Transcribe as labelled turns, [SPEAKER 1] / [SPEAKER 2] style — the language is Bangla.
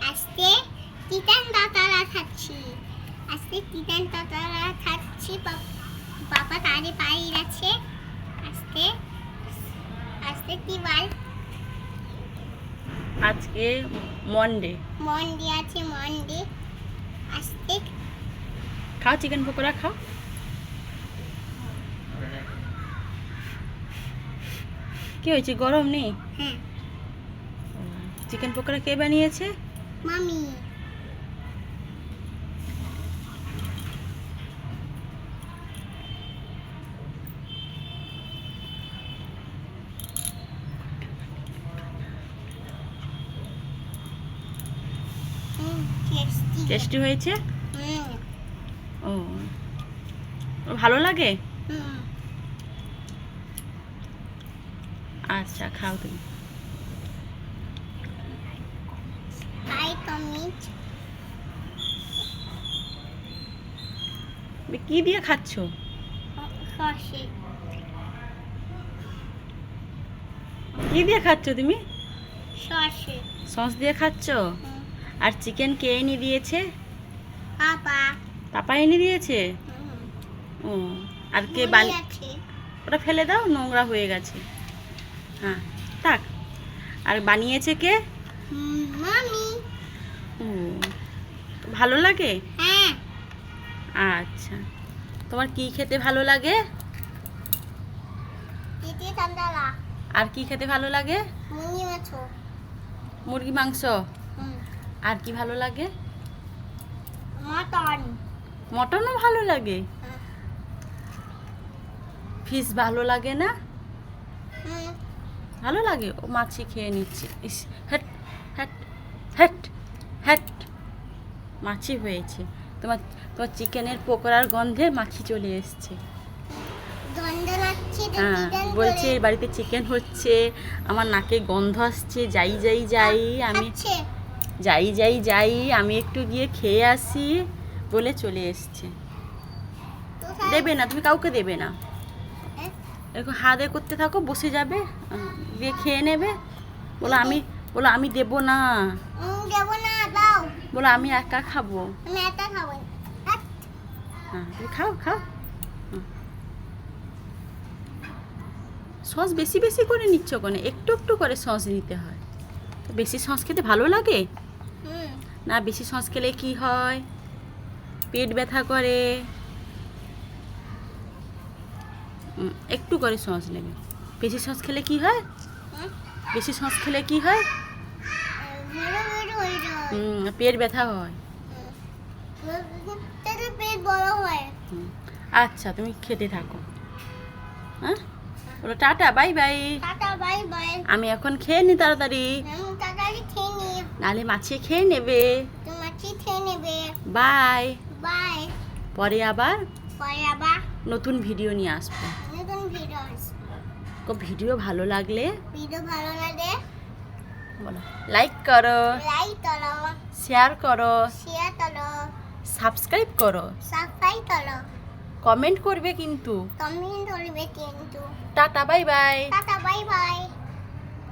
[SPEAKER 1] আজকে চিকেন তরকারি খাচ্ছি। চিকেন তরকারি খাচ্ছি। বাবা তারে বাড়ি গেছে। আজকে কি বার?
[SPEAKER 2] আজকে মন্ডে।
[SPEAKER 1] মন্ডে আজকে
[SPEAKER 2] খাও চিকেন পকোড়া খাও। কি হয়েছে, গরম নেই?
[SPEAKER 1] হ্যাঁ,
[SPEAKER 2] চিকেন পকোড়া কে বানিয়েছে?
[SPEAKER 1] মামি।
[SPEAKER 2] টেস্টি হয়েছে? ও, ভালো লাগে? আচ্ছা, খাও তুমি। কি দিয়ে খাচ্ছ? কি দিয়ে খাচ্ছ তুমি? সস দিয়ে খাচ্ছ? আর চিকেন কে এনে দিয়েছে? পাপা এনে দিয়েছে? ও, আর কে ওটা ফেলে দাও, নোংরা হয়ে গেছে। হ্যাঁ, থাক। আর বানিয়েছে কে?
[SPEAKER 1] মামি।
[SPEAKER 2] ও, ভালো লাগে?
[SPEAKER 1] হ্যাঁ।
[SPEAKER 2] আচ্ছা, তোমার কি খেতে ভালো লাগে? আর কি খেতে ভালো লাগে? মুরগি মাংস। আর কি ভালো লাগে? মটনও ভালো লাগে? ফিশ ভালো লাগে না? ভালো লাগে। ও মাছি খেয়ে নিচ্ছে। ইস, হ্যাট হ্যাট হ্যাট হ্যাট, মাছি হয়েছে। তোমার তোমার চিকেনের পকোড়ার গন্ধে মাছি চলে এসছে। হ্যাঁ, বলছে এই বাড়িতে চিকেন হচ্ছে, আমার নাকে গন্ধ আসছে, যাই আমি একটু গিয়ে খেয়ে আসি বলে চলে এসছে। দেবে না, তুমি কাউকে দেবে না। এরকম হাতে করতে থাকো, বসে যাবে, দিয়ে খেয়ে নেবে। বলো আমি দেবো না। বলো আমি একা খাবো। হ্যাঁ, তুমি খাও। সস বেশি বেশি করে নিচ্ছ কেন? একটু একটু করে সস নিতে হয়। বেশি সস খেতে ভালো লাগে না? বেশি সস খেলে কি হয়? পেট ব্যথা করে। একটু করে সস নেবে। বেশি সস খেলে কি হয়? পেট ব্যথা হয়। আচ্ছা, তুমি খেতে থাকো। হ্যাঁ, বলো টাটা, বাই বাই। আমি এখন খেয়ে নি তাড়াতাড়ি, নাহলে মাছি খেয়ে নেবে। বাই। পরে আবার নতুন ভিডিও নিয়ে আসবো। ভিডিও ভালো লাগলে বলো লাইক করো, শেয়ার করো, সাবস্ক্রাইব করো, কমেন্ট করবে কিন্তু। Tata, bye bye.